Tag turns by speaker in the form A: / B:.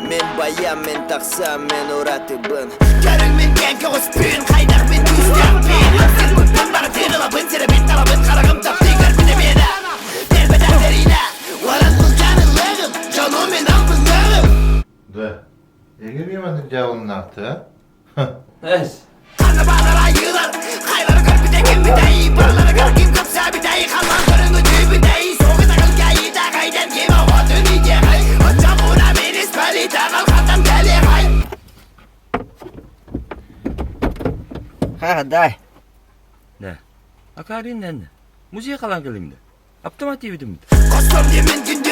A: Men bayan men taksa men uratibın.
B: Görün men genki ospün kaynak men tüzden bin. Sen bıktın bana tırılabın tere ben talabın karagım taptı görpüne beni. Derbeder derine varan bulcanılığım canım men alpınlığım.
C: De. Girmeyemedin cevabının artığı.
D: Es.
B: Kanlı bağlara yığılar kayları görpüde kim bir deyi. Paraları kar kim kapsa bir deyi. Kalman körünü tüy bir deyi. Soğuk takıl gayi da kayden kim o dönü diye kay. Hocam buna menis pali takıl katam deli kay.
D: Ha day. Ne? Akarin ne? Müziğe kalan kılımdı. Aptama TV'de mi?
B: Kostum yemin gündü